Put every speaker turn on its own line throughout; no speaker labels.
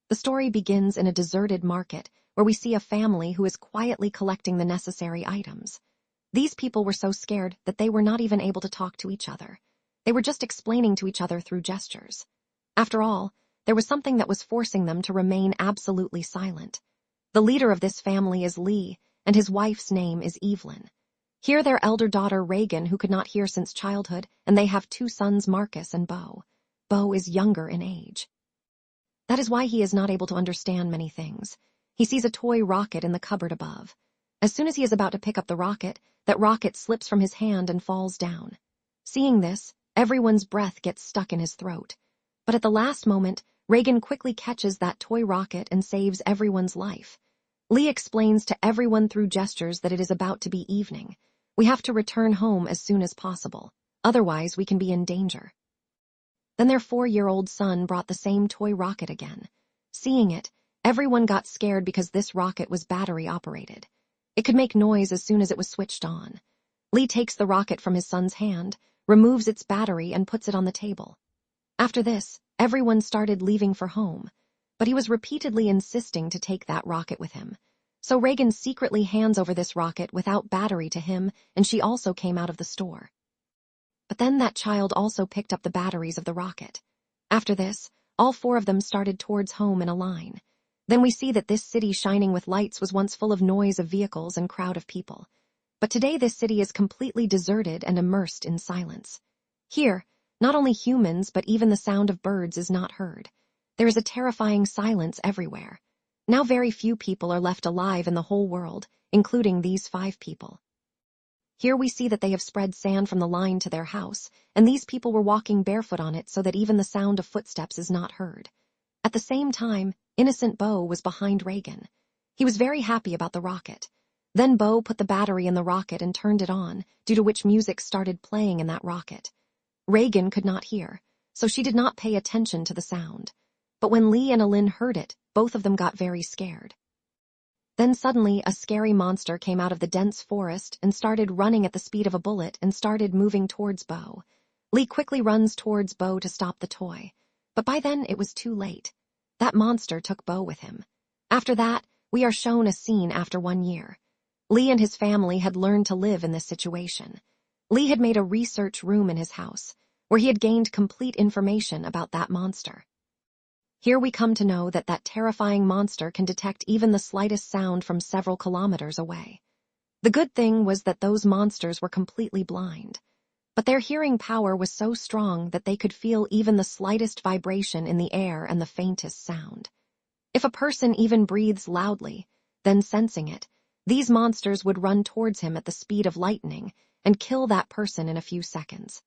The story begins in a deserted market where we see a family who is quietly collecting the necessary items. These people were so scared that they were not even able to talk to each other. They were just explaining to each other through gestures. After all, there was something that was forcing them to remain absolutely silent. The leader of this family is Lee, and his wife's name is Evelyn. Here their elder daughter Reagan, who could not hear since childhood, and they have two sons, Marcus and Beau. Beau is younger in age. That is why he is not able to understand many things. He sees a toy rocket in the cupboard above. As soon as he is about to pick up the rocket, that rocket slips from his hand and falls down. Seeing this, everyone's breath gets stuck in his throat. But at the last moment, Reagan quickly catches that toy rocket and saves everyone's life. Lee explains to everyone through gestures that it is about to be evening. We have to return home as soon as possible. Otherwise, we can be in danger. Then their 4-year-old son brought the same toy rocket again. Seeing it, everyone got scared because this rocket was battery-operated. It could make noise as soon as it was switched on. Lee takes the rocket from his son's hand, removes its battery, and puts it on the table. After this, everyone started leaving for home, but he was repeatedly insisting to take that rocket with him. So Reagan secretly hands over this rocket without battery to him, and she also came out of the store. But then that child also picked up the batteries of the rocket. After this, all 4 of them started towards home in a line. Then we see that this city shining with lights was once full of noise of vehicles and crowd of people. But today this city is completely deserted and immersed in silence. Here, not only humans but even the sound of birds is not heard. There is a terrifying silence everywhere. Now very few people are left alive in the whole world, including these 5 people. Here we see that they have spread sand from the line to their house, and these people were walking barefoot on it so that even the sound of footsteps is not heard. At the same time, innocent Beau was behind Reagan. He was very happy about the rocket. Then Beau put the battery in the rocket and turned it on, due to which music started playing in that rocket. Reagan could not hear, so she did not pay attention to the sound. But when Lee and Alin heard it, both of them got very scared. Then suddenly a scary monster came out of the dense forest and started running at the speed of a bullet and started moving towards Beau. Lee quickly runs towards Beau to stop the toy. But by then it was too late. That monster took Beau with him. After that, we are shown a scene after 1 year. Lee and his family had learned to live in this situation. Lee had made a research room in his house, where he had gained complete information about that monster. Here we come to know that that terrifying monster can detect even the slightest sound from several kilometers away. The good thing was that those monsters were completely blind, but their hearing power was so strong that they could feel even the slightest vibration in the air and the faintest sound. If a person even breathes loudly, then sensing it, these monsters would run towards him at the speed of lightning and kill that person in a few seconds.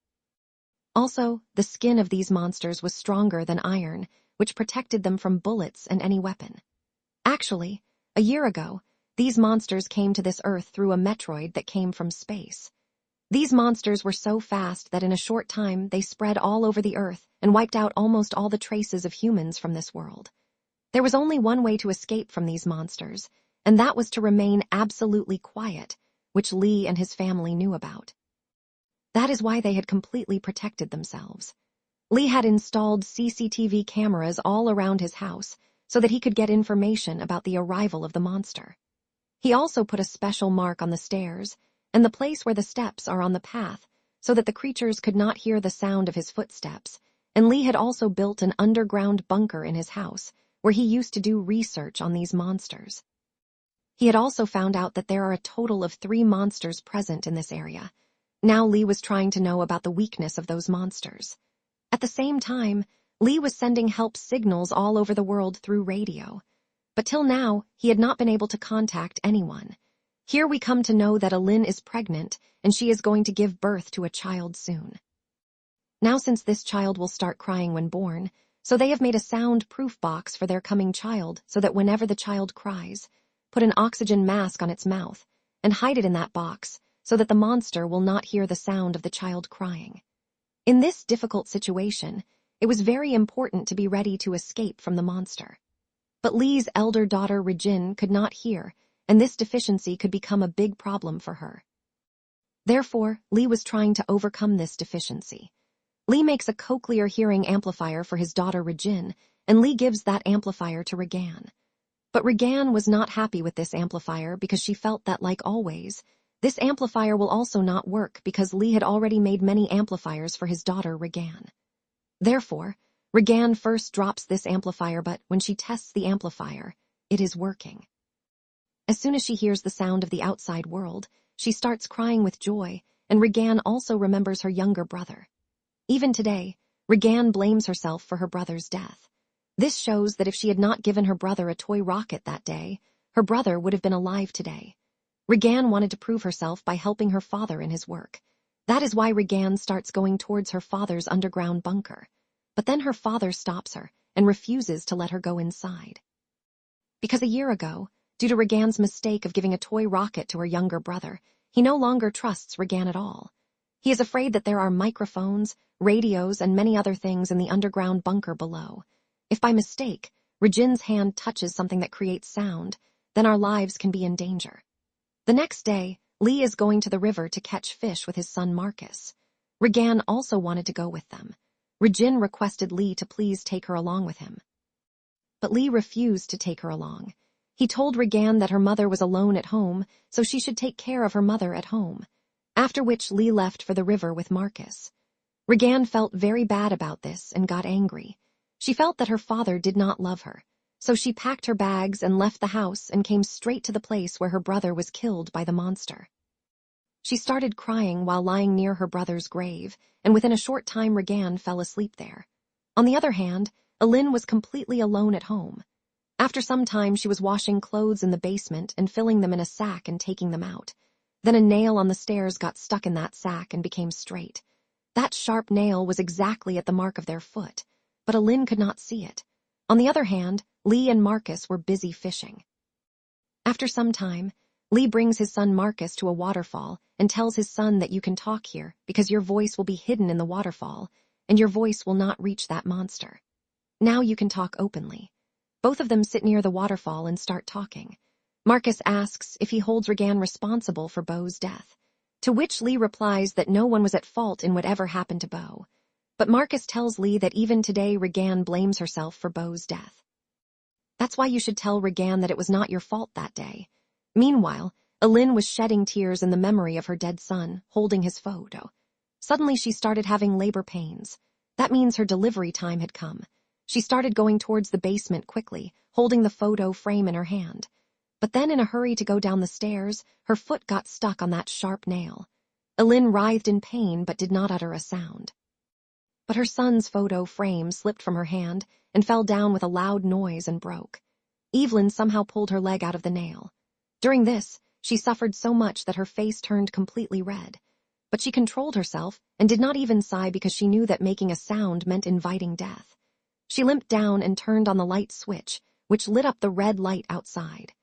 Also, the skin of these monsters was stronger than iron, which protected them from bullets and any weapon. Actually, a year ago, these monsters came to this Earth through a meteoroid that came from space. These monsters were so fast that in a short time they spread all over the Earth and wiped out almost all the traces of humans from this world. There was only one way to escape from these monsters, and that was to remain absolutely quiet, which Lee and his family knew about. That is why they had completely protected themselves. Lee had installed CCTV cameras all around his house so that he could get information about the arrival of the monster. He also put a special mark on the stairs and the place where the steps are on the path so that the creatures could not hear the sound of his footsteps, and Lee had also built an underground bunker in his house where he used to do research on these monsters. He had also found out that there are a total of 3 monsters present in this area. Now Lee was trying to know about the weakness of those monsters. At the same time, Lee was sending help signals all over the world through radio. But till now, he had not been able to contact anyone. Here we come to know that Alin is pregnant and she is going to give birth to a child soon. Now since this child will start crying when born, so they have made a sound-proof box for their coming child so that whenever the child cries, put an oxygen mask on its mouth and hide it in that box so that the monster will not hear the sound of the child crying. In this difficult situation, it was very important to be ready to escape from the monster. But Lee's elder daughter Regine could not hear, and this deficiency could become a big problem for her. Therefore, Lee was trying to overcome this deficiency. Lee makes a cochlear hearing amplifier for his daughter Regine and Lee gives that amplifier to Regan. But Regan was not happy with this amplifier because she felt that, like always, this amplifier will also not work because Lee had already made many amplifiers for his daughter Regan. Therefore, Regan first drops this amplifier, but when she tests the amplifier, it is working. As soon as she hears the sound of the outside world, she starts crying with joy, and Regan also remembers her younger brother. Even today, Regan blames herself for her brother's death. This shows that if she had not given her brother a toy rocket that day, her brother would have been alive today. Regan wanted to prove herself by helping her father in his work. That is why Regan starts going towards her father's underground bunker. But then her father stops her and refuses to let her go inside. Because a year ago, due to Regan's mistake of giving a toy rocket to her younger brother, he no longer trusts Regan at all. He is afraid that there are microphones, radios, and many other things in the underground bunker below. If by mistake, Regan's hand touches something that creates sound, then our lives can be in danger. The next day, Lee is going to the river to catch fish with his son Marcus. Regan also wanted to go with them. Regan requested Lee to please take her along with him. But Lee refused to take her along. He told Regan that her mother was alone at home, so she should take care of her mother at home. After which Lee left for the river with Marcus. Regan felt very bad about this and got angry. She felt that her father did not love her, so she packed her bags and left the house and came straight to the place where her brother was killed by the monster. She started crying while lying near her brother's grave, and within a short time Regan fell asleep there. On the other hand, Alin was completely alone at home. After some time she was washing clothes in the basement and filling them in a sack and taking them out. Then a nail on the stairs got stuck in that sack and became straight. That sharp nail was exactly at the mark of their foot, but Alin could not see it. On the other hand, Lee and Marcus were busy fishing. After some time, Lee brings his son Marcus to a waterfall and tells his son that you can talk here because your voice will be hidden in the waterfall and your voice will not reach that monster. Now you can talk openly. Both of them sit near the waterfall and start talking. Marcus asks if he holds Regan responsible for Beau's death, to which Lee replies that no one was at fault in whatever happened to Beau. But Marcus tells Lee that even today Regan blames herself for Beau's death. That's why you should tell Regan that it was not your fault that day. Meanwhile, Alin was shedding tears in the memory of her dead son, holding his photo. Suddenly she started having labor pains. That means her delivery time had come. She started going towards the basement quickly, holding the photo frame in her hand. But then in a hurry to go down the stairs, her foot got stuck on that sharp nail. Alin writhed in pain but did not utter a sound. But her son's photo frame slipped from her hand and fell down with a loud noise and broke. Evelyn somehow pulled her leg out of the nail. During this, she suffered so much that her face turned completely red. But she controlled herself and did not even sigh because she knew that making a sound meant inviting death. She limped down and turned on the light switch, which lit up the red light outside.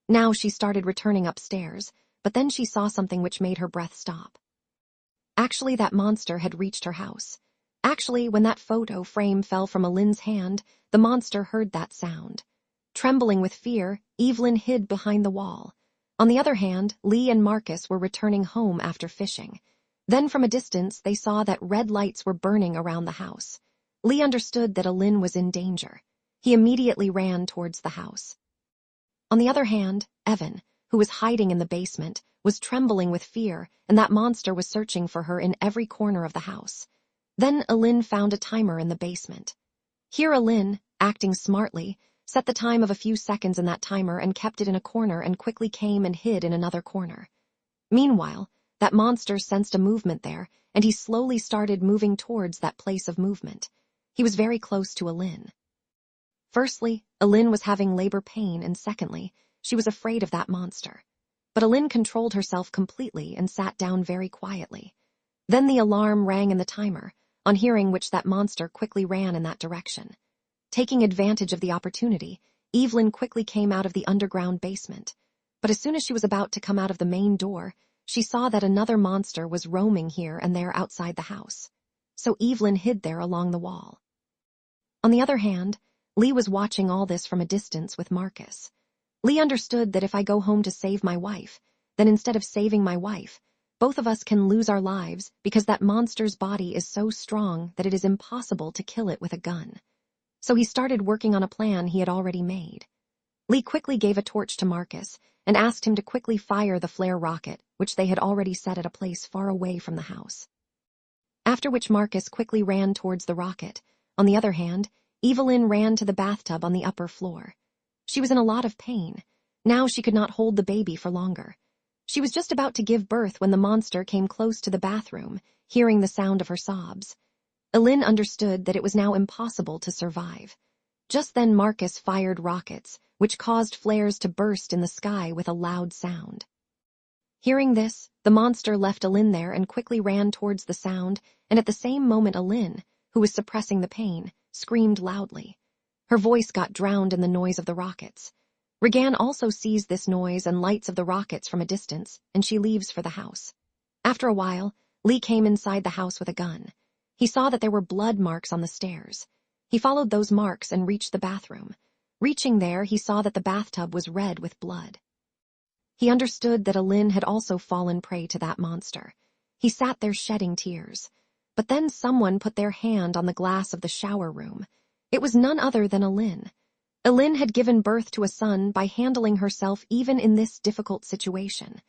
Now she started returning upstairs, but then she saw something which made her breath stop. Actually, that monster had reached her house. Actually, when that photo frame fell from Alin's hand, the monster heard that sound. Trembling with fear, Evelyn hid behind the wall. On the other hand, Lee and Marcus were returning home after fishing. Then from a distance, they saw that red lights were burning around the house. Lee understood that Alin was in danger. He immediately ran towards the house. On the other hand, Evan, who was hiding in the basement, was trembling with fear, and that monster was searching for her in every corner of the house. Then Alin found a timer in the basement. Here Alin, acting smartly, set the time of a few seconds in that timer and kept it in a corner and quickly came and hid in another corner. Meanwhile, that monster sensed a movement there, and he slowly started moving towards that place of movement. He was very close to Alin. Firstly, Alin was having labor pain, and secondly, she was afraid of that monster. But Alin controlled herself completely and sat down very quietly. Then the alarm rang in the timer, on hearing which that monster quickly ran in that direction. Taking advantage of the opportunity, Evelyn quickly came out of the underground basement. But as soon as she was about to come out of the main door, she saw that another monster was roaming here and there outside the house. So Evelyn hid there along the wall. On the other hand, Lee was watching all this from a distance with Marcus. Lee understood that if I go home to save my wife, then instead of saving my wife, both of us can lose our lives because that monster's body is so strong that it is impossible to kill it with a gun. so he started working on a plan he had already made. Lee quickly gave a torch to Marcus and asked him to quickly fire the flare rocket, which they had already set at a place far away from the house. After which Marcus quickly ran towards the rocket. On the other hand, Evelyn ran to the bathtub on the upper floor. She was in a lot of pain. Now she could not hold the baby for longer. She was just about to give birth when the monster came close to the bathroom, hearing the sound of her sobs. Evelyn understood that it was now impossible to survive. Just then Marcus fired rockets, which caused flares to burst in the sky with a loud sound. Hearing this, the monster left Evelyn there and quickly ran towards the sound, and at the same moment Evelyn, who was suppressing the pain, screamed loudly. Her voice got drowned in the noise of the rockets. Regan also sees this noise and lights of the rockets from a distance, and she leaves for the house. After a while, Lee came inside the house with a gun. He saw that there were blood marks on the stairs. He followed those marks and reached the bathroom. Reaching there, he saw that the bathtub was red with blood. He understood that Evelyn had also fallen prey to that monster. He sat there shedding tears. But then someone put their hand on the glass of the shower room. It was none other than Evelyn. Evelyn had given birth to a son by handling herself even in this difficult situation.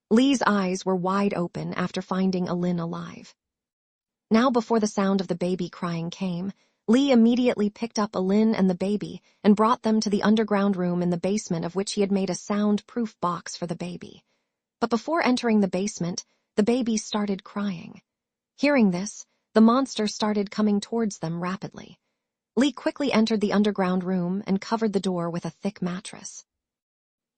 Lee's eyes were wide open after finding Evelyn alive. Now before the sound of the baby crying came, Lee immediately picked up Evelyn and the baby and brought them to the underground room in the basement, of which he had made a sound-proof box for the baby. But before entering the basement, the baby started crying. Hearing this, the monster started coming towards them rapidly. Lee quickly entered the underground room and covered the door with a thick mattress.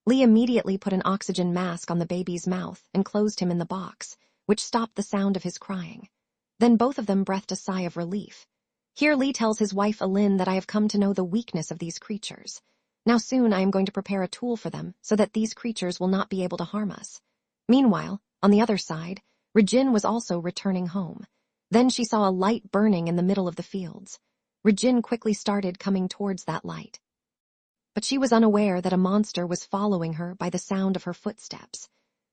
Lee immediately put an oxygen mask on the baby's mouth and closed him in the box, which stopped the sound of his crying. Then both of them breathed a sigh of relief. Here Lee tells his wife Evelyn that I have come to know the weakness of these creatures. Now soon I am going to prepare a tool for them so that these creatures will not be able to harm us. Meanwhile, on the other side, Regine was also returning home. Then she saw a light burning in the middle of the fields. Regine quickly started coming towards that light. But she was unaware that a monster was following her by the sound of her footsteps.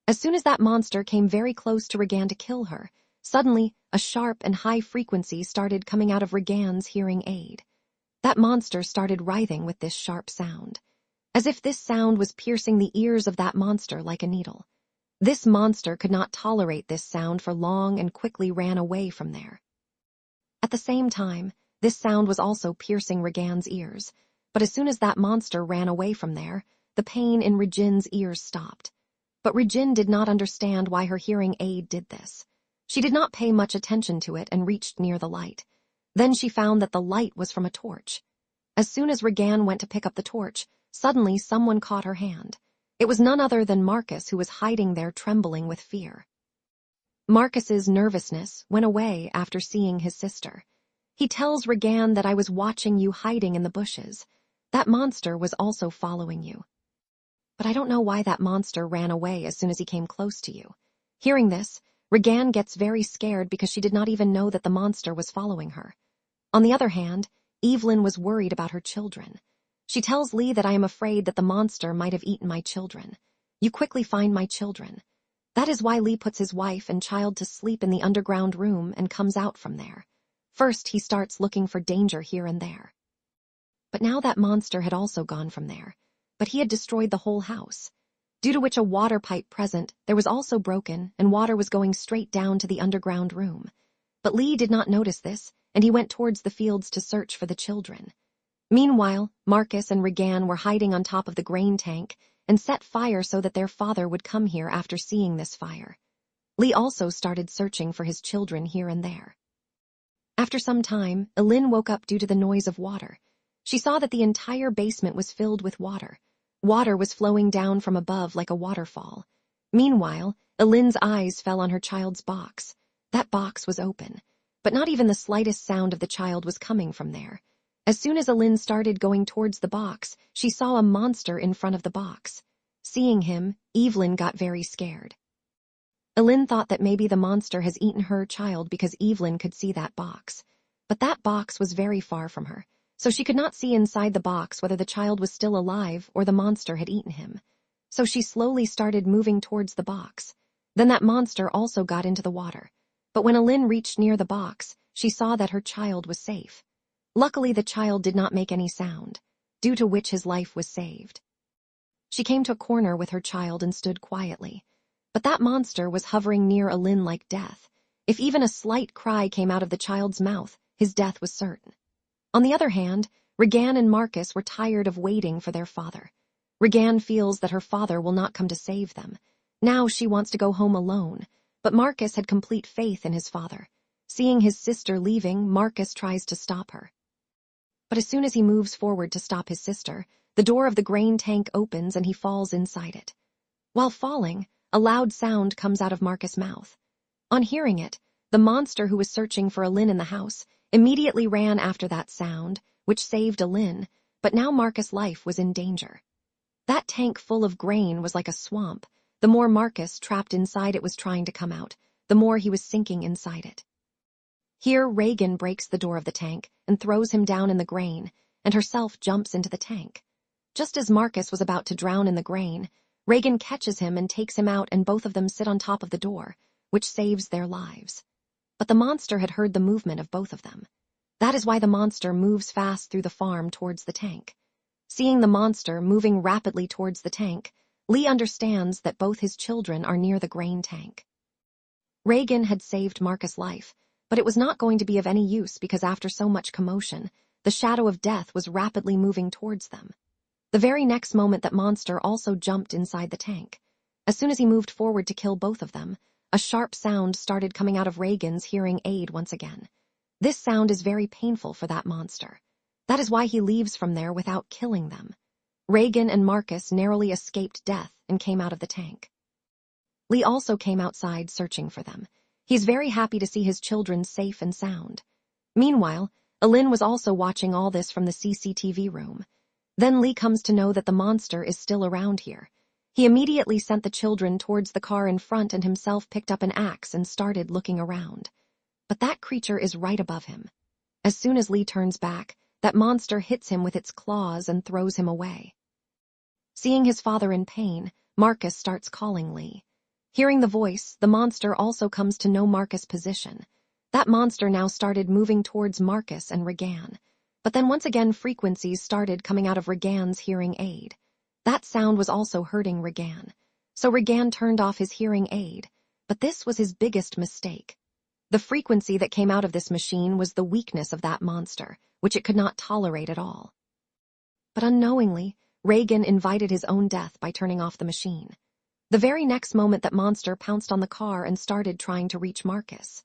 As soon as that monster came very close to Regan to kill her, suddenly, a sharp and high frequency started coming out of Regan's hearing aid. That monster started writhing with this sharp sound, as if this sound was piercing the ears of that monster like a needle. This monster could not tolerate this sound for long and quickly ran away from there. At the same time, this sound was also piercing Regan's ears, but as soon as that monster ran away from there, the pain in Regine's ears stopped. But Regine did not understand why her hearing aid did this. She did not pay much attention to it and reached near the light. Then she found that the light was from a torch. As soon as Regan went to pick up the torch, suddenly someone caught her hand. It was none other than Marcus, who was hiding there trembling with fear. Marcus's nervousness went away after seeing his sister. He tells Regan that I was watching you hiding in the bushes. That monster was also following you. But I don't know why that monster ran away as soon as he came close to you. Hearing this, Regan gets very scared because she did not even know that the monster was following her. On the other hand, Evelyn was worried about her children. She tells Lee that I am afraid that the monster might have eaten my children. You quickly find my children. That is why Lee puts his wife and child to sleep in the underground room and comes out from there. First, he starts looking for danger here and there. But now that monster had also gone from there, but he had destroyed the whole house. Due to which a water pipe present, there was also broken, and water was going straight down to the underground room. But Lee did not notice this, and he went towards the fields to search for the children. Meanwhile, Marcus and Regan were hiding on top of the grain tank and set fire so that their father would come here after seeing this fire. Lee also started searching for his children here and there. After some time, Evelyn woke up due to the noise of water. She saw that the entire basement was filled with water. Water was flowing down from above like a waterfall. Meanwhile, Evelyn's eyes fell on her child's box. That box was open, but not even the slightest sound of the child was coming from there. As soon as Evelyn started going towards the box, she saw a monster in front of the box. Seeing him, Evelyn got very scared. Evelyn thought that maybe the monster has eaten her child because Evelyn could see that box. But that box was very far from her, so she could not see inside the box whether the child was still alive or the monster had eaten him. So she slowly started moving towards the box. Then that monster also got into the water. But when Evelyn reached near the box, she saw that her child was safe. Luckily, the child did not make any sound, due to which his life was saved. She came to a corner with her child and stood quietly. But that monster was hovering near Alin like death. If even a slight cry came out of the child's mouth, his death was certain. On the other hand, Regan and Marcus were tired of waiting for their father. Regan feels that her father will not come to save them. Now she wants to go home alone, but Marcus had complete faith in his father. Seeing his sister leaving, Marcus tries to stop her. But as soon as he moves forward to stop his sister, the door of the grain tank opens and he falls inside it. While falling, a loud sound comes out of Marcus' mouth. On hearing it, the monster who was searching for Alin in the house immediately ran after that sound, which saved Alin, but now Marcus' life was in danger. That tank full of grain was like a swamp. The more Marcus trapped inside it was trying to come out, the more he was sinking inside it. Here, Regan breaks the door of the tank and throws him down in the grain, and herself jumps into the tank. Just as Marcus was about to drown in the grain, Regan catches him and takes him out, and both of them sit on top of the door, which saves their lives. But the monster had heard the movement of both of them. That is why the monster moves fast through the farm towards the tank. Seeing the monster moving rapidly towards the tank, Lee understands that both his children are near the grain tank. Regan had saved Marcus' life, but it was not going to be of any use because after so much commotion, the shadow of death was rapidly moving towards them. The very next moment that monster also jumped inside the tank. As soon as he moved forward to kill both of them, a sharp sound started coming out of Regan's hearing aid once again. This sound is very painful for that monster. That is why he leaves from there without killing them. Regan and Marcus narrowly escaped death and came out of the tank. Lee also came outside searching for them. He's very happy to see his children safe and sound. Meanwhile, Alin was also watching all this from the CCTV room. Then Lee comes to know that the monster is still around here. He immediately sent the children towards the car in front and himself picked up an axe and started looking around. But that creature is right above him. As soon as Lee turns back, that monster hits him with its claws and throws him away. Seeing his father in pain, Marcus starts calling Lee. Hearing the voice, the monster also comes to know Marcus' position. That monster now started moving towards Marcus and Regan. But then once again frequencies started coming out of Regan's hearing aid. That sound was also hurting Regan. So Regan turned off his hearing aid. But this was his biggest mistake. The frequency that came out of this machine was the weakness of that monster, which it could not tolerate at all. But unknowingly, Regan invited his own death by turning off the machine. The very next moment that monster pounced on the car and started trying to reach Marcus.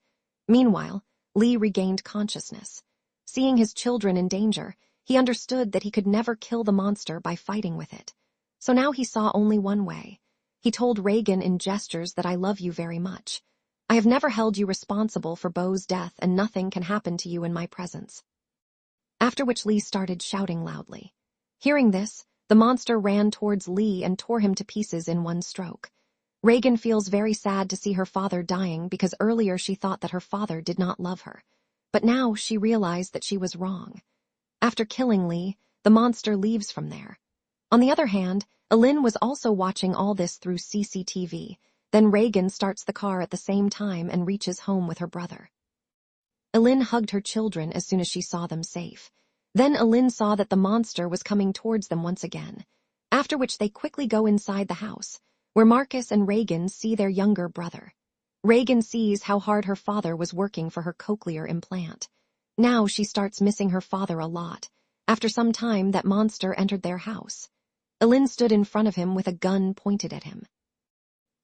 Meanwhile, Lee regained consciousness. Seeing his children in danger, he understood that he could never kill the monster by fighting with it. So now he saw only one way. He told Regan in gestures that I love you very much. I have never held you responsible for Beau's death and nothing can happen to you in my presence. After which Lee started shouting loudly. Hearing this, the monster ran towards Lee and tore him to pieces in one stroke. Regan feels very sad to see her father dying because earlier she thought that her father did not love her. But now she realized that she was wrong. After killing Lee, the monster leaves from there. On the other hand, Alin was also watching all this through CCTV. Then Regan starts the car at the same time and reaches home with her brother. Alin hugged her children as soon as she saw them safe. Then Alin saw that the monster was coming towards them once again, after which they quickly go inside the house, where Marcus and Regan see their younger brother. Regan sees how hard her father was working for her cochlear implant. Now she starts missing her father a lot. After some time, that monster entered their house. Alin stood in front of him with a gun pointed at him.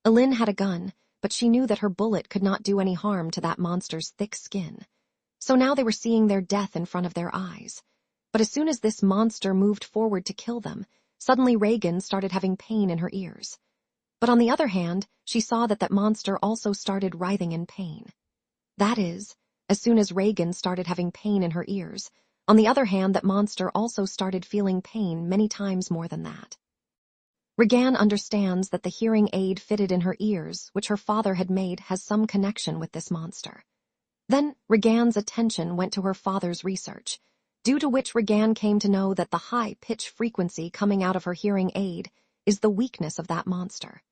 Alin had a gun, but she knew that her bullet could not do any harm to that monster's thick skin. So now they were seeing their death in front of their eyes. But as soon as this monster moved forward to kill them, suddenly Regan started having pain in her ears. But on the other hand, she saw that monster also started writhing in pain. That is, as soon as Regan started having pain in her ears, on the other hand that monster also started feeling pain many times more than that. Regan understands that the hearing aid fitted in her ears, which her father had made, has some connection with this monster. Then Regan's attention went to her father's research, due to which Regan came to know that the high-pitch frequency coming out of her hearing aid is the weakness of that monster.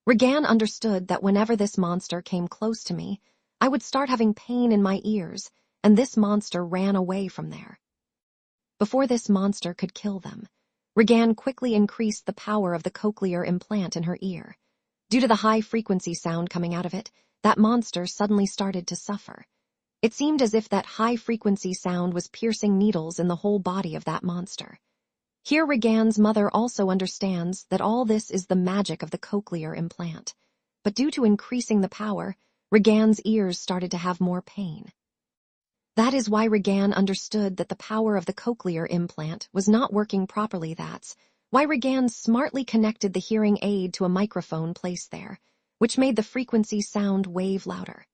Regan understood that whenever this monster came close to me, I would start having pain in my ears, and this monster ran away from there. before this monster could kill them. Regan quickly increased the power of the cochlear implant in her ear. Due to the high-frequency sound coming out of it, that monster suddenly started to suffer. It seemed as if that high-frequency sound was piercing needles in the whole body of that monster. Here Regan's mother also understands that all this is the magic of the cochlear implant. But due to increasing the power, Regan's ears started to have more pain. That is why Regan understood that the power of the cochlear implant was not working properly. That's why Regan smartly connected the hearing aid to a microphone placed there, which made the frequency sound wave louder.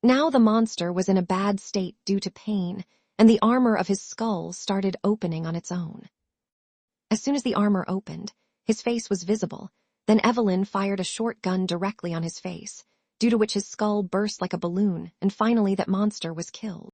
Now the monster was in a bad state due to pain, and the armor of his skull started opening on its own. As soon as the armor opened, his face was visible. Then Evelyn fired a short gun directly on his face, due to which his skull burst like a balloon, and finally that monster was killed.